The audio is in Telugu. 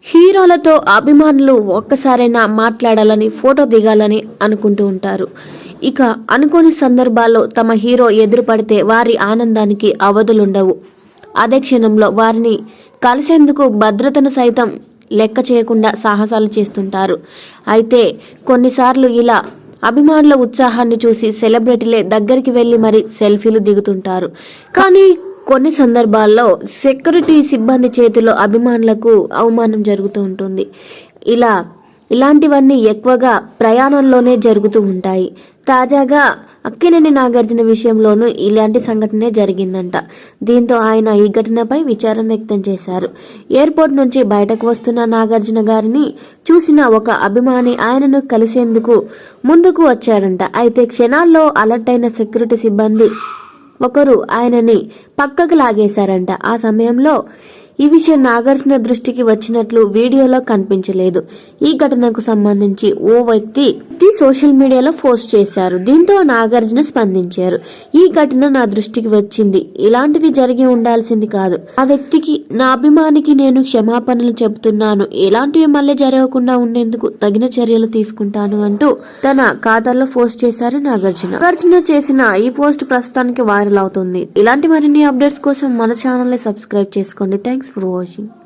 హీరోలతో అభిమానులు ఒక్కసారైనా మాట్లాడాలని ఫోటో దిగాలని అనుకుంటూ ఉంటారు. ఇక అనుకోని సందర్భాల్లో తమ హీరో ఎదురుపడితే వారి ఆనందానికి అవధులుండవు. అదే క్షణంలో వారిని కలిసేందుకు భద్రతను సైతం లెక్క చేయకుండా సాహసాలు చేస్తుంటారు. అయితే కొన్నిసార్లు ఇలా అభిమానుల ఉత్సాహాన్ని చూసి సెలబ్రిటీలే దగ్గరికి వెళ్ళి మరి సెల్ఫీలు దిగుతుంటారు. కానీ కొన్ని సందర్భాల్లో సెక్యూరిటీ సిబ్బంది చేతిలో అభిమానులకు అవమానం జరుగుతూ ఉంటుంది. ఇలాంటివన్నీ ఎక్కువగా ప్రయాణంలోనే జరుగుతూ ఉంటాయి. తాజాగా అక్కినేని నాగార్జున విషయంలోనూ ఇలాంటి సంఘటనే జరిగిందంట. దీంతో ఆయన ఈ ఘటనపై విచారం వ్యక్తం చేశారు. ఎయిర్పోర్ట్ నుంచి బయటకు వస్తున్న నాగార్జున గారిని చూసిన ఒక అభిమాని ఆయనను కలిసేందుకు ముందుకు వచ్చాడంట. అయితే క్షణాల్లో అలర్ట్ అయిన సెక్యూరిటీ సిబ్బంది ఒకరు ఆయనని పక్కకు లాగేశారంట. ఆ సమయంలో ఈ విషయం నాగార్జున దృష్టికి వచ్చినట్లు వీడియోలో కనిపించలేదు. ఈ ఘటనకు సంబంధించి ఓ వ్యక్తి సోషల్ మీడియాలో పోస్ట్ చేశారు. దీంతో నాగార్జున స్పందించారు. ఈ ఘటన నా దృష్టికి వచ్చింది, ఇలాంటిది జరిగి ఉండాల్సింది కాదు. ఆ వ్యక్తికి, నా అభిమానికి నేను క్షమాపణలు చెబుతున్నాను. ఇలాంటివి మళ్ళీ జరగకుండా ఉండేందుకు తగిన చర్యలు తీసుకుంటాను అంటూ తన ఖాతాలో పోస్ట్ చేశారు నాగార్జున చేసిన ఈ పోస్ట్ ప్రస్తుతానికి వైరల్ అవుతుంది. ఇలాంటి మరిన్ని అప్డేట్స్ కోసం మన ఛానల్ ని సబ్స్క్రైబ్ చేసుకోండి. Thanks for watching.